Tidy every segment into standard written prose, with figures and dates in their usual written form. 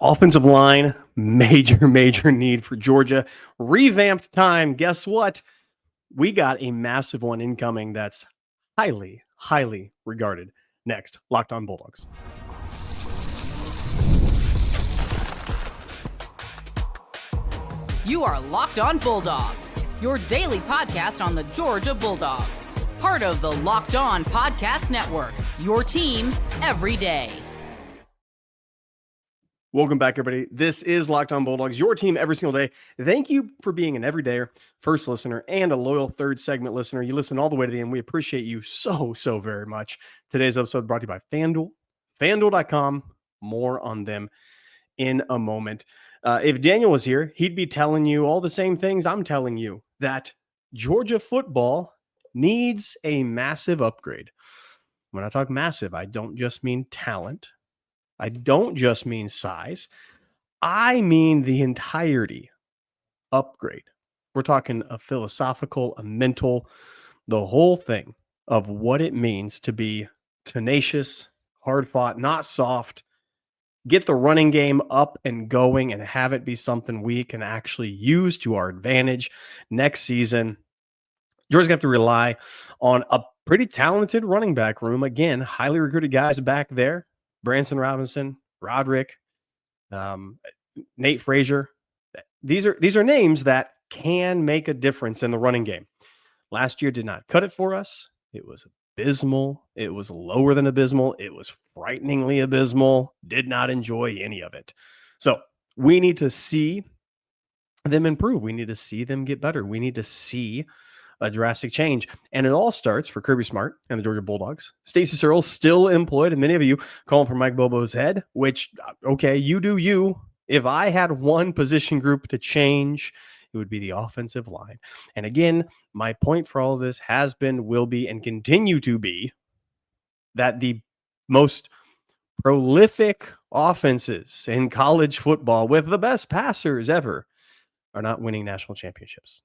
Offensive line, major need for Georgia. Revamped time. Guess what? We got a massive one incoming that's highly regarded. Next, Locked On Bulldogs. You are Locked On Bulldogs, your daily podcast on the Georgia Bulldogs. Part of the Locked On Podcast Network, your team every day. Welcome back, everybody. This is Locked On Bulldogs, your team every single day. Thank you for being an everydayer, first listener, and a loyal third segment listener. You listen all the way to the end. We appreciate you so very much. Today's episode brought to you by FanDuel, FanDuel.com. More on them in a moment. If Daniel was here, he'd be telling you all the same things I'm telling you, that Georgia football needs a massive upgrade. When I talk massive, I don't just mean talent. I don't just mean size. I mean the entirety upgrade. We're talking a philosophical, a mental, the whole thing of what it means to be tenacious, hard fought, not soft. Get the running game up and going and have it be something we can actually use to our advantage next season. Georgia's going to have to rely on a pretty talented running back room. Again, highly recruited guys back there. Branson Robinson, Roderick, Nate Frazier. These are names that can make a difference in the running game. Last year did not cut it for us. It was abysmal. It was lower than abysmal. It was frighteningly abysmal. Did not enjoy any of it. So we need to see them improve. We need to see them get better. We need to see a drastic change. And it all starts for Kirby Smart and the Georgia Bulldogs. Stacey Searles still employed, and many of you calling for Mike Bobo's head, which, okay, you do you. If I had one position group to change, it would be the offensive line. And again, my point for all of this has been, will be, and continue to be that the most prolific offenses in college football with the best passers ever are not winning national championships.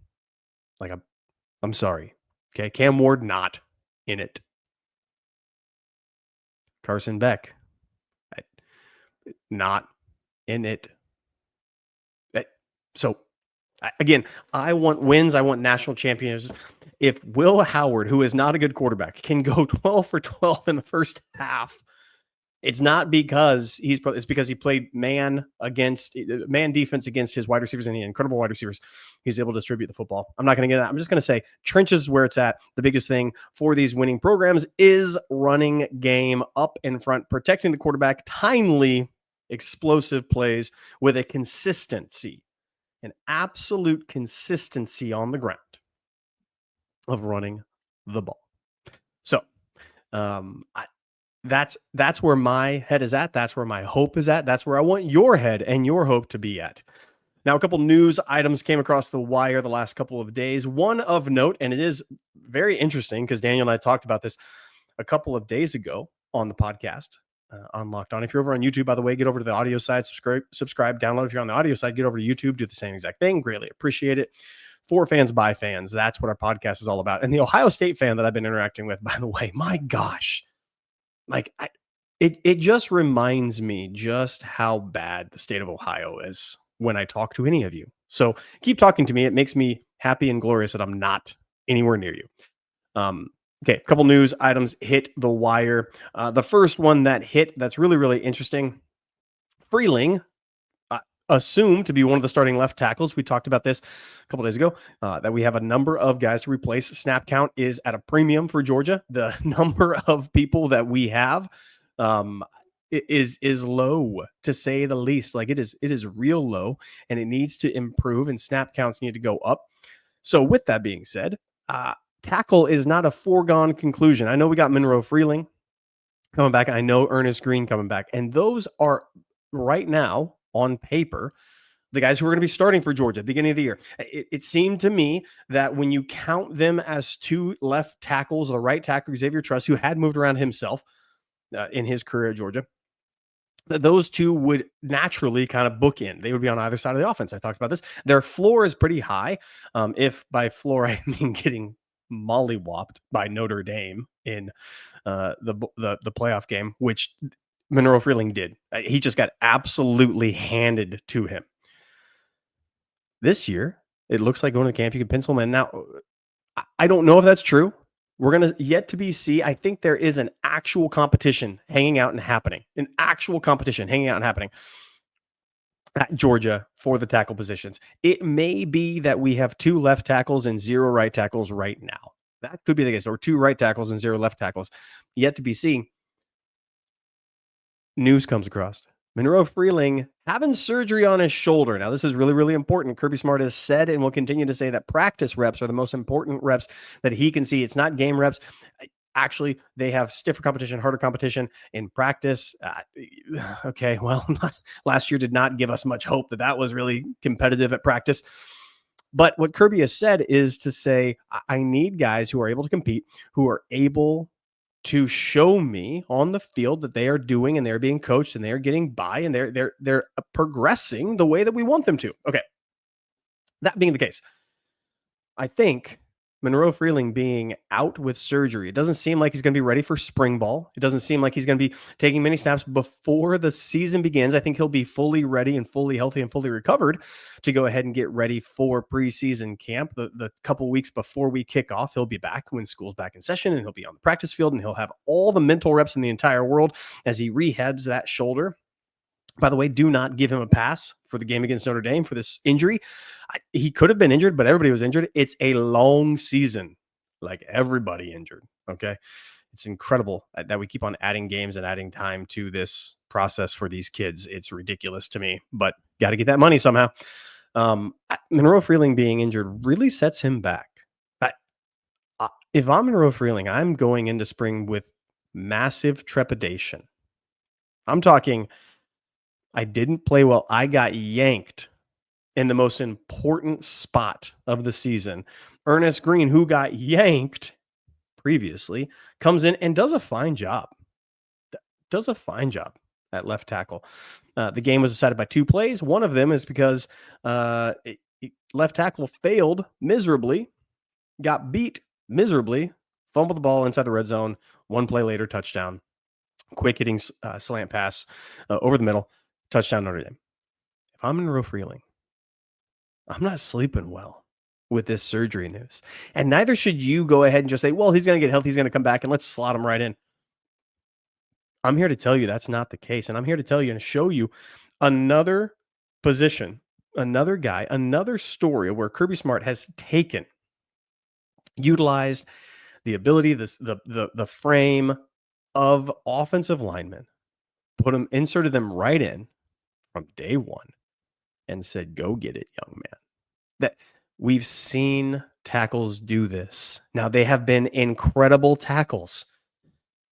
Like, I'm sorry. Okay. Cam Ward, not in it. Carson Beck, not in it. So, again, I want wins. I want national champions. If Will Howard, who is not a good quarterback, can go 12 for 12 in the first half, it's not because it's because he played man defense against his wide receivers and the incredible wide receivers. He's able to distribute the football. I'm not going to get that. I'm just going to say trenches is where it's at. The biggest thing for these winning programs is running game up in front, protecting the quarterback, timely, explosive plays with a consistency, an absolute consistency on the ground of running the ball. So, that's where my head is at. That's where my hope is at. That's where I want your head and your hope to be at. Now, a couple news items came across the wire the last couple of days. One of note, and it is very interesting because Daniel and I talked about this a couple of days ago on the podcast on Locked On. If you're over on YouTube, by the way, get over to the audio side, subscribe, download. If you're on the audio side, get over to YouTube, do the same exact thing. Greatly appreciate it. For fans, by fans. That's what our podcast is all about. And the Ohio State fan that I've been interacting with, by the way, my gosh. Like, it just reminds me just how bad the state of Ohio is when I talk to any of you. So keep talking to me. It makes me happy and glorious that I'm not anywhere near you. Okay, a couple news items hit the wire. The first one that hit that's really interesting, Freeling, assumed to be one of the starting left tackles. We talked about this a couple days ago, that we have a number of guys to replace. Snap count is at a premium for Georgia. The number of people that we have is low, to say the least. Like, it is real low, and it needs to improve, and snap counts need to go up. So with that being said, tackle is not a foregone conclusion. I know we got Monroe Freeling coming back. I know Ernest Green coming back, and those are right now on paper the guys who are going to be starting for Georgia at the beginning of the year. It seemed to me that when you count them as two left tackles, the right tackle, Xavier Truss, who had moved around himself in his career at Georgia, that those two would naturally kind of bookend. They would be on either side of the offense. I talked about this. Their floor is pretty high. If by floor, I mean getting mollywopped by Notre Dame in the playoff game, which Monroe Freeling did. He just got absolutely handed to him. This year, it looks like going to the camp, you can pencil him in. Now, I don't know if that's true. We're going to yet to be see. I think there is an actual competition hanging out and happening. An actual competition hanging out and happening at Georgia for the tackle positions. It may be that we have 2 left tackles and 0 right tackles right now. That could be the case. Or 2 right tackles and 0 left tackles. Yet to be seen. News comes across. Monroe Freeling having surgery on his shoulder. Now, this is really, really important. Kirby Smart has said and will continue to say that practice reps are the most important reps that he can see. It's not game reps. Actually, they have stiffer competition, harder competition in practice. Okay, well, last year did not give us much hope that was really competitive at practice. But what Kirby has said is to say, I need guys who are able to compete, who are able to show me on the field that they are doing and they're being coached and they're getting by and they're progressing the way that we want them to. Okay. That being the case, I think Monroe Freeling being out with surgery, it doesn't seem like he's going to be ready for spring ball. It doesn't seem like he's going to be taking many snaps before the season begins. I think he'll be fully ready and fully healthy and fully recovered to go ahead and get ready for preseason camp. The couple weeks before we kick off, he'll be back when school's back in session and he'll be on the practice field and he'll have all the mental reps in the entire world as he rehabs that shoulder. By the way, do not give him a pass for the game against Notre Dame for this injury. He could have been injured, but everybody was injured. It's a long season, like everybody injured. Okay. It's incredible that we keep on adding games and adding time to this process for these kids. It's ridiculous to me, but got to get that money somehow. Monroe Freeling being injured really sets him back. If I'm Monroe Freeling, I'm going into spring with massive trepidation. I'm talking, I didn't play well. I got yanked in the most important spot of the season. Ernest Green, who got yanked previously, comes in and does a fine job. At left tackle. The game was decided by 2 plays. One of them is because left tackle failed miserably, got beat miserably, fumbled the ball inside the red zone. 1 play later, touchdown. Quick hitting slant pass over the middle. Touchdown Notre Dame. If I'm Monroe Freeling, I'm not sleeping well with this surgery news. And neither should you go ahead and just say, well, he's going to get healthy. He's going to come back and let's slot him right in. I'm here to tell you that's not the case. And I'm here to tell you and show you another position, another guy, another story where Kirby Smart has utilized the ability, the frame of offensive linemen, inserted them right in from day one and said, go get it, young man. That we've seen tackles do this. Now, they have been incredible tackles.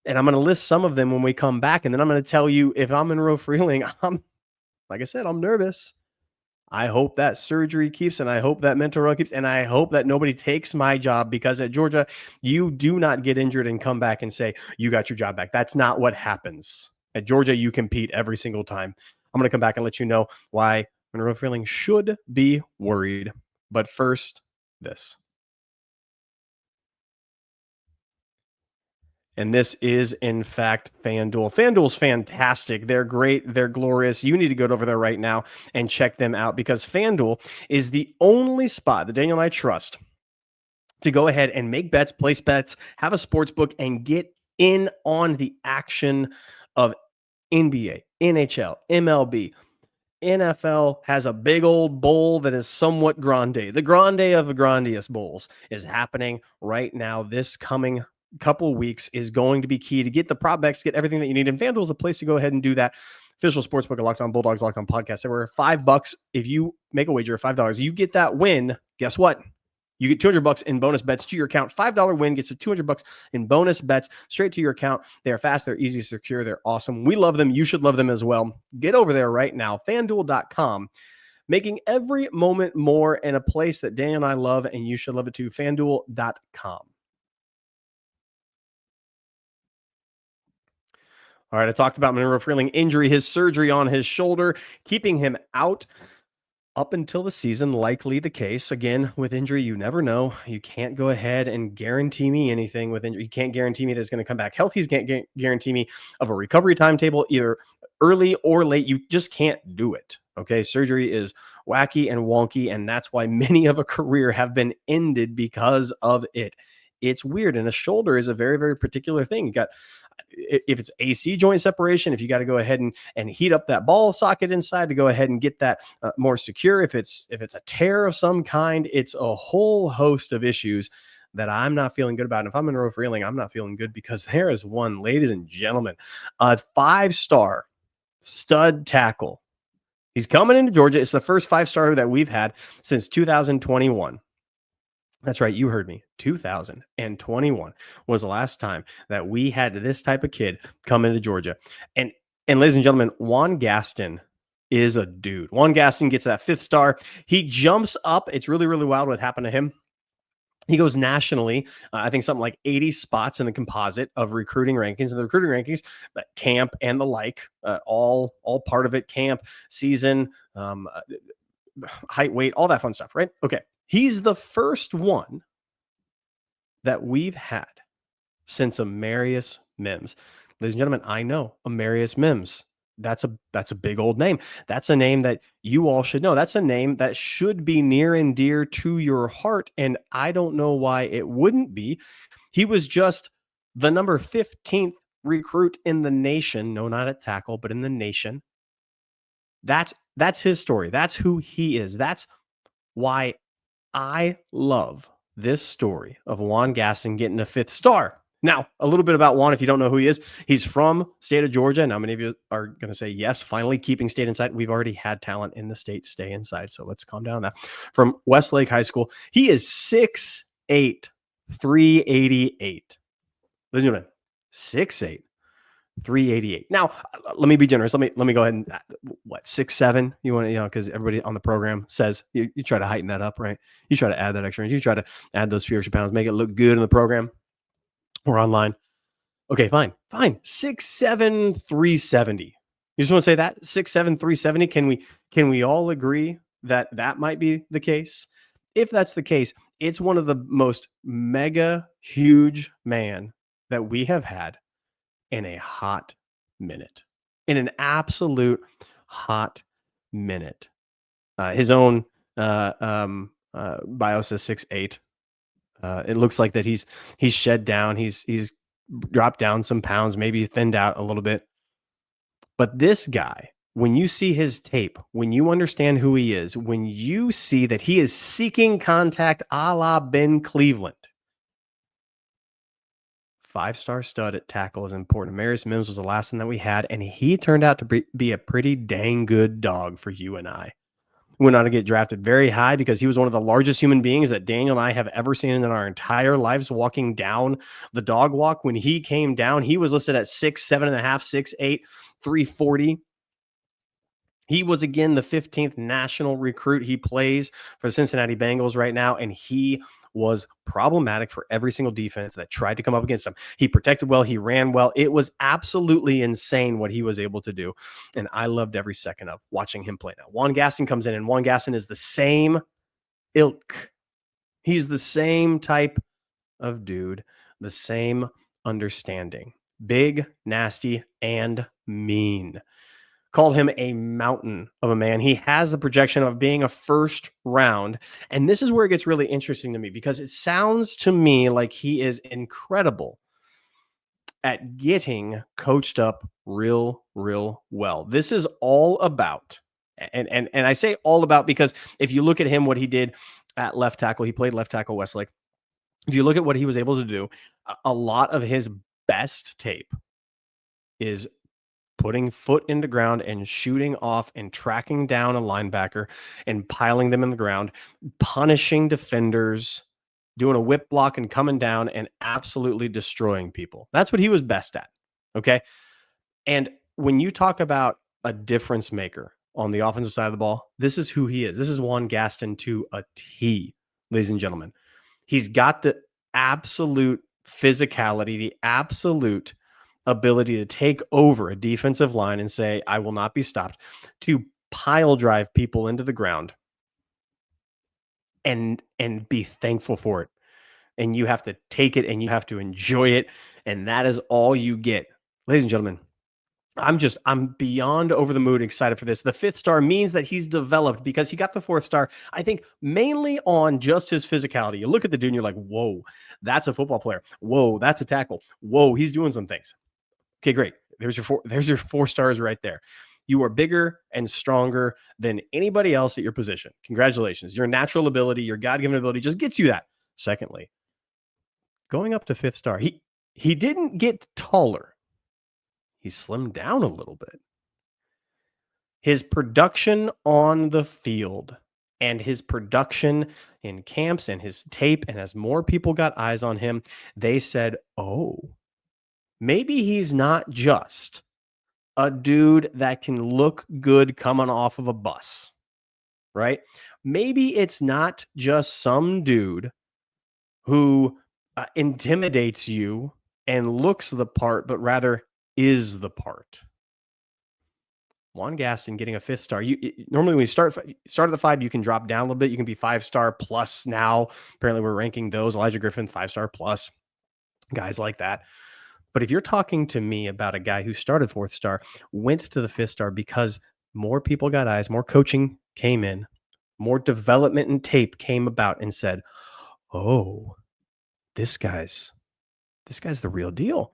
And I'm going to list some of them when we come back. And then I'm going to tell you, if I'm Monroe Freeling, like I said, I'm nervous. I hope that surgery keeps, and I hope that mental run keeps, and I hope that nobody takes my job, because at Georgia, you do not get injured and come back and say, you got your job back. That's not what happens. At Georgia, you compete every single time. I'm going to come back and let you know why Monroe Freeling should be worried. But first, this. And this is, in fact, FanDuel. FanDuel's fantastic. They're great. They're glorious. You need to go over there right now and check them out, because FanDuel is the only spot that Daniel and I trust to go ahead and make bets, place bets, have a sports book, and get in on the action of NBA, NHL, MLB. NFL has a big old bowl that is somewhat grande. The grande of the grandiest bowls is happening right now. This coming couple weeks is going to be key to get the prop bets, get everything that you need. And FanDuel is a place to go ahead and do that. Official sportsbook of Locked On Bulldogs, Locked On Podcast. They were $5. If you make a wager of $5, you get that win. Guess what? You get $200 in bonus bets to your account. $5 win gets you $200 in bonus bets straight to your account. They're fast, they're easy, secure, they're awesome. We love them. You should love them as well. Get over there right now. FanDuel.com. Making every moment more, in a place that Dan and I love, and you should love it too. FanDuel.com. All right, I talked about Monroe Freeling injury, his surgery on his shoulder, keeping him out up until the season, likely the case. Again, with injury, you never know. You can't go ahead and guarantee me anything with injury. You can't guarantee me that it's going to come back healthy. You can't guarantee me of a recovery timetable, either early or late. You just can't do it. Okay. Surgery is wacky and wonky, and that's why many of a career have been ended because of it. It's weird. And a shoulder is a very, very particular thing. You got, if it's AC joint separation, if you got to go ahead and heat up that ball socket inside to go ahead and get that more secure, if it's a tear of some kind, it's a whole host of issues that I'm not feeling good about. And if I'm Monroe Freeling, I'm not feeling good, because there is one, ladies and gentlemen, a 5-star stud tackle. He's coming into Georgia. It's the first 5-star that we've had since 2021. That's right. You heard me. 2021 was the last time that we had this type of kid come into Georgia. And ladies and gentlemen, Juan Gaston is a dude. Juan Gaston gets that 5th star. He jumps up. It's really, really wild what happened to him. He goes nationally, I think something like 80 spots in the composite of recruiting rankings. And the recruiting rankings, camp and the like, all part of it, camp, season, height, weight, all that fun stuff, right? Okay. He's the first one that we've had since Amarius Mims. Ladies and gentlemen, I know Amarius Mims. That's a big old name. That's a name that you all should know. That's a name that should be near and dear to your heart. And I don't know why it wouldn't be. He was just the number 15th recruit in the nation. No, not at tackle, but in the nation. That's his story. That's who he is. That's why I love this story of Juan Gaston getting a 5th star. Now, a little bit about Juan, if you don't know who he is. He's from state of Georgia. Now, many of you are going to say, yes, finally keeping state inside. We've already had talent in the state stay inside, so let's calm down now. From Westlake High School, he is 6'8", 388. Ladies and gentlemen, 6'8", 388. Now, let me be generous. Let me go ahead and 6'7". You want to, because everybody on the program says you try to heighten that up, right? You try to add that extra, you try to add those few extra pounds, make it look good in the program or online. Okay, fine. 6'7", 370. You just want to say that 6'7", 370. Can we all agree that that might be the case? If that's the case, it's one of the most mega huge man that we have had in a hot minute, in an absolute hot minute. His own bio says 6'8". It looks like that he's shed down. He's dropped down some pounds, maybe thinned out a little bit. But this guy, when you see his tape, when you understand who he is, when you see that he is seeking contact a la Ben Cleveland, 5-star stud at tackle is important. Amarius Mims was the last one that we had, and he turned out to be a pretty dang good dog for you and I. Went on to get drafted very high because he was one of the largest human beings that Daniel and I have ever seen in our entire lives walking down the dog walk. When he came down, he was listed at 6'7.5", 6'8", 340. He was, again, the 15th national recruit. He plays for the Cincinnati Bengals right now, and he was problematic for every single defense that tried to come up against him. He protected well. He ran well. It was absolutely insane what he was able to do. And I loved every second of watching him play. Now, Juan Gaston comes in, and Juan Gaston is the same ilk. He's the same type of dude, the same understanding. Big, nasty, and mean. Called him a mountain of a man. He has the projection of being a first round. And this is where it gets really interesting to me, because it sounds to me like he is incredible at getting coached up real well. This is all about, and I say all about because if you look at him, what he did at left tackle, he played left tackle Westlake. If you look at what he was able to do, a lot of his best tape is putting foot into ground and shooting off and tracking down a linebacker and piling them in the ground, punishing defenders, doing a whip block and coming down and absolutely destroying people. That's what he was best at. Okay. And when you talk about a difference maker on the offensive side of the ball, this is who he is. This is Juan Gaston to a T, ladies and gentlemen. He's got the absolute physicality, the absolute ability to take over a defensive line and say, I will not be stopped, to pile drive people into the ground and be thankful for it. And you have to take it and you have to enjoy it. And that is all you get. Ladies and gentlemen, I'm beyond over the moon excited for this. The 5th star means that he's developed because he got the 4th star, I think, mainly on just his physicality. You look at the dude and you're like, whoa, that's a football player. Whoa, that's a tackle. Whoa, he's doing some things. Okay, great. There's your 4 stars right there. You are bigger and stronger than anybody else at your position. Congratulations. Your natural ability, your God-given ability just gets you that. Secondly, going up to 5th star, he didn't get taller. He slimmed down a little bit. His production on the field and his production in camps and his tape, and as more people got eyes on him, they said, oh, maybe he's not just a dude that can look good coming off of a bus, right? Maybe it's not just some dude who intimidates you and looks the part, but rather is the part. Juan Gaston getting a 5th star. Normally when you start at the 5, you can drop down a little bit. You can be 5-star plus now. Apparently we're ranking those. Elijah Griffin, 5-star plus, guys like that. But if you're talking to me about a guy who started 4th star, went to the 5th star because more people got eyes, more coaching came in, more development and tape came about and said, oh, this guy's the real deal.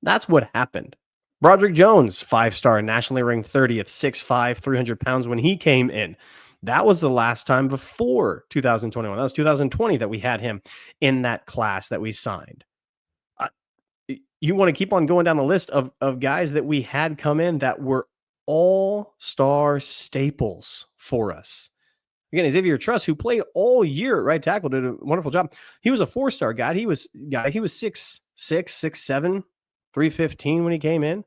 That's what happened. Broderick Jones, 5-star, nationally ranked 30th, 6'5", 300 pounds when he came in. That was the last time before 2021. That was 2020 that we had him in that class that we signed. You want to keep on going down the list of guys that we had come in that were all-star staples for us. Again, Xavier Truss, who played all year at right tackle, did a wonderful job. He was a 4-star guy. He was 6'6", 6'7", 315 when he came in.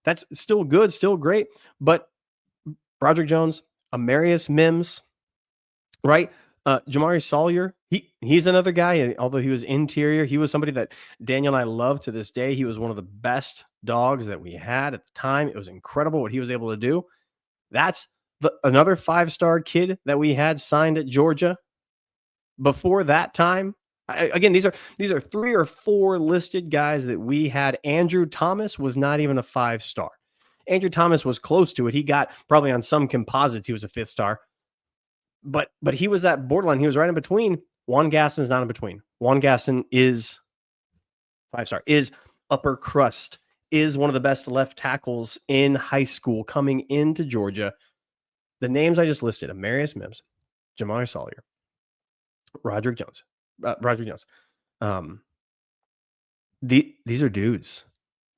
That's still good, still great. But Broderick Jones, Amarius Mims, right? Jamari Sawyer, he's another guy. And although he was interior, he was somebody that Daniel and I love to this day. He was one of the best dogs that we had at the time. It was incredible what he was able to do. That's another 5-star kid that we had signed at Georgia. Before that time, again, these are 3 or 4 listed guys that we had. Andrew Thomas was not even a 5-star. Andrew Thomas was close to it. He got probably on some composites, he was a 5th star. But he was that borderline. He was right in between. Juan Gaston is not in between. Juan Gaston is 5-star, is upper crust, is one of the best left tackles in high school coming into Georgia. The names I just listed: Amarius Mims, Jamari Sawyer, Broderick Jones. These are dudes.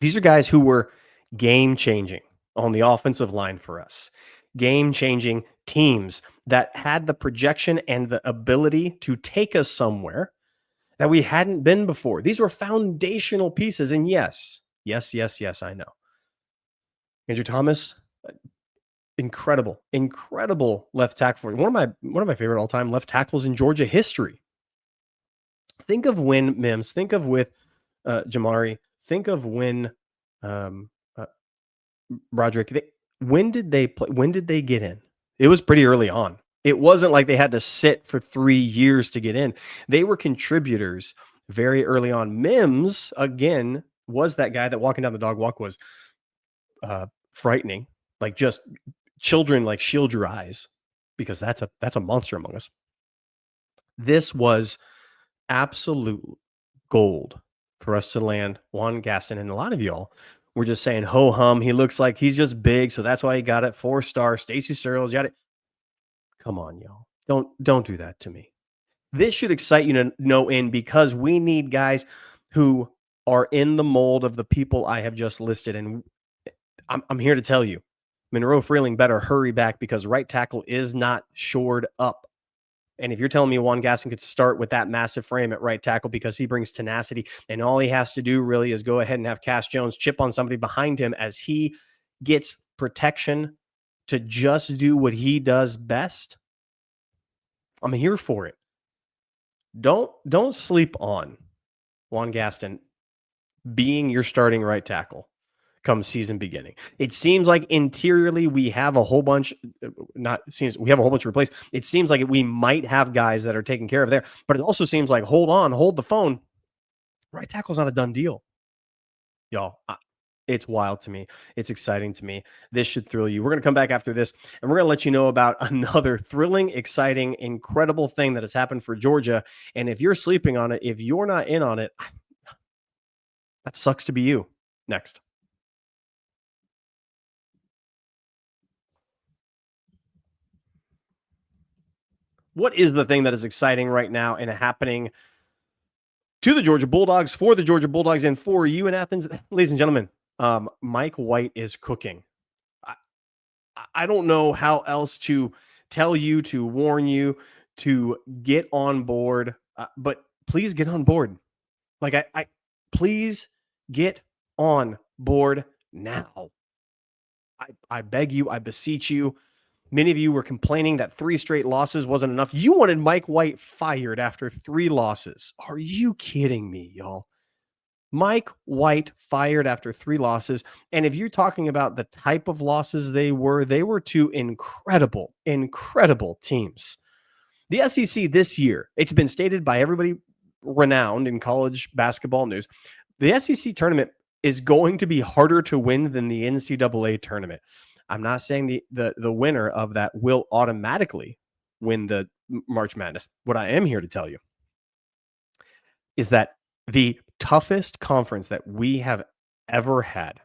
These are guys who were game-changing on the offensive line for us. Game-changing teams that had the projection and the ability to take us somewhere that we hadn't been before. These were foundational pieces. And yes, I know. Andrew Thomas, incredible left tackle. One of my favorite all-time left tackles in Georgia history. Think of when Mims, think of with Jamari, think of when Broderick. When did they play? When did they get in? It was pretty early on. It wasn't like they had to sit for 3 years to get in. They were contributors very early on. Mims, again, was that guy that walking down the dog walk was frightening. Like, just children, like, shield your eyes, because that's a monster among us. This was absolute gold for us to land Juan Gaston. And a lot of y'all were just saying, ho hum, he looks like he's just big, so that's why he got it. 4-star. Stacey Searles got it. Come on, y'all. Don't do that to me. This should excite you to no end, because we need guys who are in the mold of the people I have just listed. And I'm here to tell you, Monroe Freeling better hurry back, because right tackle is not shored up. And if you're telling me Juan Gaston could start with that massive frame at right tackle because he brings tenacity, and all he has to do really is go ahead and have Cass Jones chip on somebody behind him as he gets protection to just do what he does best, I'm here for it. Don't sleep on Juan Gaston being your starting right tackle. come season beginning. It seems like interiorly we have a whole bunch, we have a whole bunch to replace. It seems like we might have guys that are taken care of there, but it also seems like, hold the phone. Right tackle's not a done deal. Y'all, it's wild to me. It's exciting to me. This should thrill you. We're going to come back after this, and we're going to let you know about another thrilling, exciting, incredible thing that has happened for Georgia. And if you're sleeping on it, if you're not in on it, that sucks to be you. Next. What is the thing that is exciting right now and happening to the Georgia Bulldogs, for the Georgia Bulldogs, and for you in Athens? Ladies and gentlemen, Mike White is cooking. I don't know how else to tell you, to warn you, to get on board, but please get on board. Like, I please get on board now. I beg you, I beseech you. Many of you were complaining that 3 straight losses wasn't enough. You wanted Mike White fired after 3 losses. Are you kidding me, y'all? Mike White fired after 3 losses. And if you're talking about the type of losses they were to incredible, incredible teams. The SEC this year, it's been stated by everybody renowned in college basketball news, the SEC tournament is going to be harder to win than the NCAA tournament. I'm not saying the winner of that will automatically win the March Madness. What I am here to tell you is that the toughest conference that we have ever had.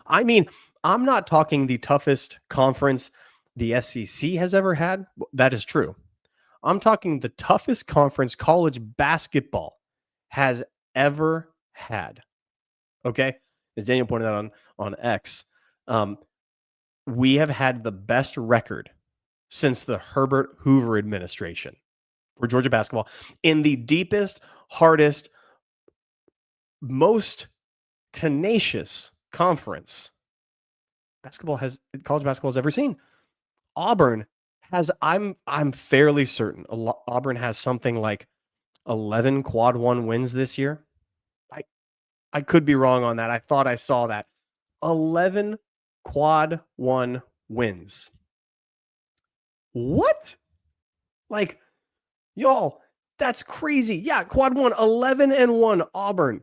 I mean, I'm not talking the toughest conference the SEC has ever had. That is true. I'm talking the toughest conference college basketball has ever had. Okay? As Daniel pointed out on X, we have had the best record since the Herbert Hoover administration for Georgia basketball in the deepest, hardest, most tenacious conference college basketball has ever seen. Auburn has, I'm fairly certain, Auburn has something like 11 quad 1 wins this year. I could be wrong on that. I thought I saw that. 11 quad 1 wins. What? Like, y'all, that's crazy. Yeah, quad 1, 11-1 Auburn.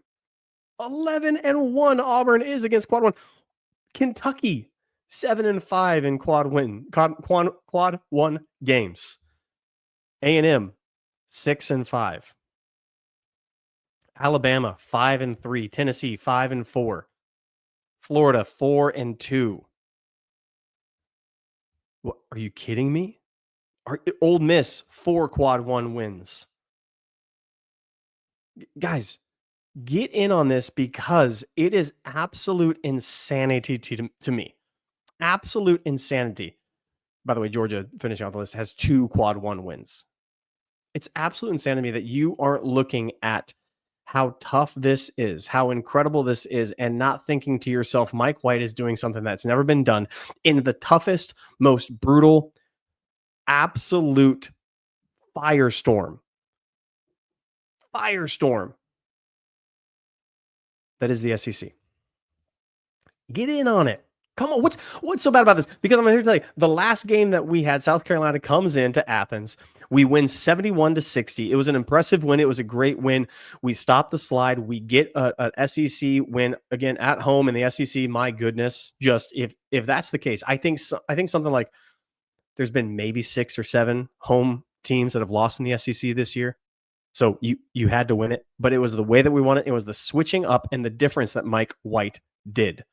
11-1 Auburn is against quad 1. Kentucky, 7-5 in quad 1 games. A&M, 6-5. Alabama, 5-3. Tennessee, 5-4. Florida, 4-2. What, are you kidding me? Ole Miss, 4 quad 1 wins. Guys, get in on this because it is absolute insanity to me. Absolute insanity. By the way, Georgia, finishing off the list, has 2 quad 1 wins. It's absolute insanity that you aren't looking at how tough this is, how incredible this is, and not thinking to yourself, Mike White is doing something that's never been done in the toughest, most brutal, absolute firestorm that is the SEC. Get in on it. Come on, what's so bad about this? Because I'm here to tell you, the last game that we had, South Carolina comes into Athens. We win 71-60. It was an impressive win. It was a great win. We stopped the slide. We get an SEC win again at home in the SEC. My goodness, just if that's the case, I think something like there's been maybe 6 or 7 home teams that have lost in the SEC this year. So you had to win it, but it was the way that we won it. It was the switching up and the difference that Mike White did.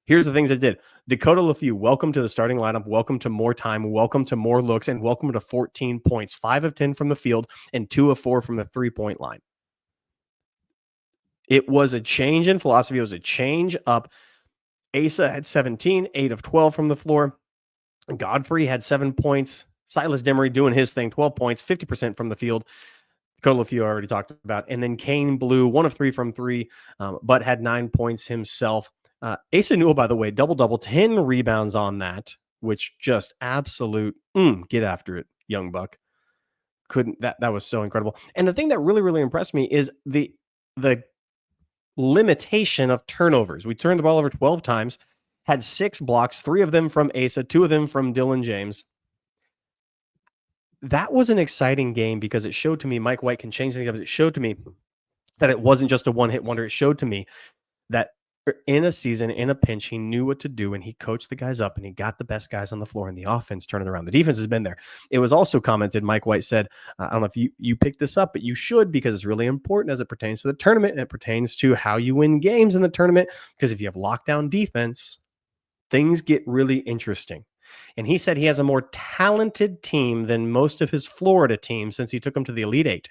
Here's the things it did. Dakota LaFew, welcome to the starting lineup. Welcome to more time. Welcome to more looks. And welcome to 14 points. 5 of 10 from the field and 2 of 4 from the 3-point line. It was a change in philosophy. It was a change up. Asa had 17, 8 of 12 from the floor. Godfrey had 7 points. Silas Demery doing his thing, 12 points, 50% from the field. Dakota LaFew I already talked about. And then Kane Blue, 1 of 3 from 3, but had 9 points himself. Asa Newell, by the way, double, 10 rebounds on that, which just absolute get after it, young buck. That was so incredible. And the thing that really, really impressed me is the limitation of turnovers. We turned the ball over 12 times, had 6 blocks, 3 of them from Asa, 2 of them from Dylan James. That was an exciting game because it showed to me Mike White can change things up. It showed to me that it wasn't just a one-hit wonder. It showed to me that in a season, in a pinch, he knew what to do, and he coached the guys up, and he got the best guys on the floor, and the offense turned it around. The defense has been there. It was also commented, Mike White said, I don't know if you picked this up, but you should, because it's really important as it pertains to the tournament, and it pertains to how you win games in the tournament, because if you have lockdown defense, things get really interesting. And he said he has a more talented team than most of his Florida teams since he took them to the Elite Eight.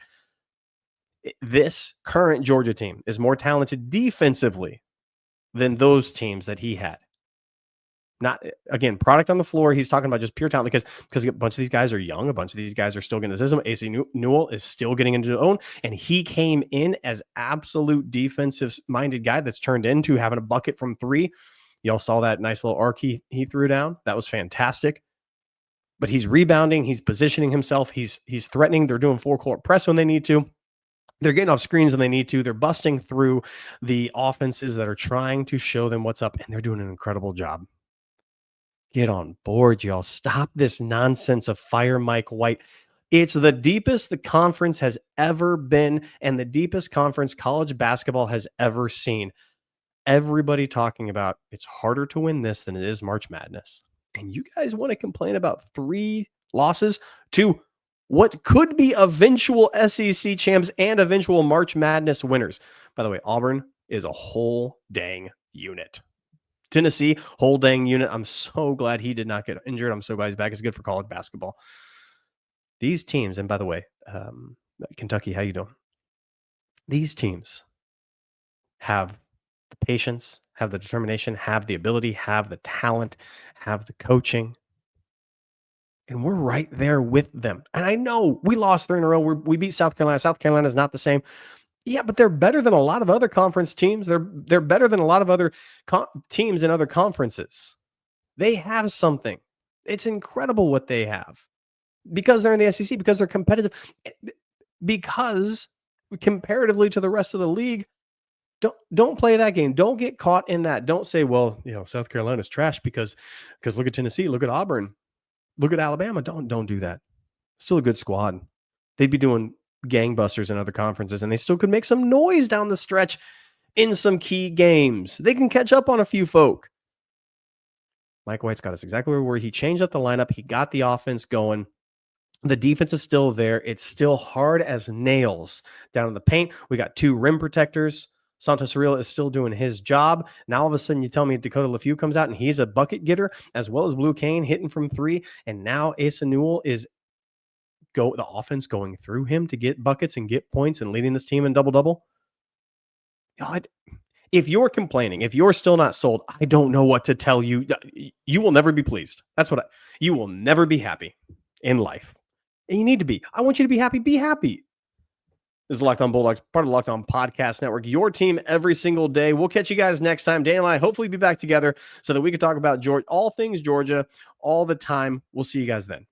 This current Georgia team is more talented defensively than those teams that he had. Not, again, product on the floor. He's talking about just pure talent because a bunch of these guys are young. A bunch of these guys are still getting the system. AC Newell is still getting into his own, and he came in as absolute defensive-minded guy that's turned into having a bucket from 3. Y'all saw that nice little arc he threw down. That was fantastic. But he's rebounding. He's positioning himself. He's threatening. They're doing full-court press when they need to. They're getting off screens when they need to. They're busting through the offenses that are trying to show them what's up, and they're doing an incredible job. Get on board, y'all. Stop this nonsense of fire Mike White. It's the deepest the conference has ever been, and the deepest conference college basketball has ever seen. Everybody talking about it's harder to win this than it is March Madness. And you guys want to complain about 3 losses to what could be eventual SEC champs and eventual March Madness winners. By the way, Auburn is a whole dang unit. Tennessee, whole dang unit. I'm so glad he did not get injured. I'm so glad he's back. It's good for college basketball. These teams, and by the way, Kentucky, how you doing? These teams have the patience, have the determination, have the ability, have the talent, have the coaching. And we're right there with them. And I know we lost 3 in a row. We beat South Carolina. South Carolina is not the same. Yeah, but they're better than a lot of other conference teams. They're better than a lot of other teams in other conferences. They have something. It's incredible what they have. Because they're in the SEC, because they're competitive, because comparatively to the rest of the league, don't play that game. Don't get caught in that. Don't say, well, South Carolina's trash because look at Tennessee, look at Auburn, look at Alabama. Don't do that. Still a good squad. They'd be doing gangbusters in other conferences, and they still could make some noise down the stretch in some key games. They can catch up on a few folk. Mike White's got us exactly where he changed up the lineup. He got the offense going. The defense is still there. It's still hard as nails down in the paint. We got 2 rim protectors. Santos Surreal is still doing his job. Now all of a sudden you tell me Dakota LeFew comes out and he's a bucket getter, as well as Blue Kane hitting from 3. And now Asa Newell is the offense going through him to get buckets and get points and leading this team in double-double. God, if you're complaining, if you're still not sold, I don't know what to tell you. You will never be pleased. That's what you will never be happy in life. And you need to be. I want you to be happy. Be happy. This is Locked On Bulldogs, part of the Locked On Podcast Network, your team every single day. We'll catch you guys next time. Dan and I hopefully be back together so that we can talk about all things Georgia all the time. We'll see you guys then.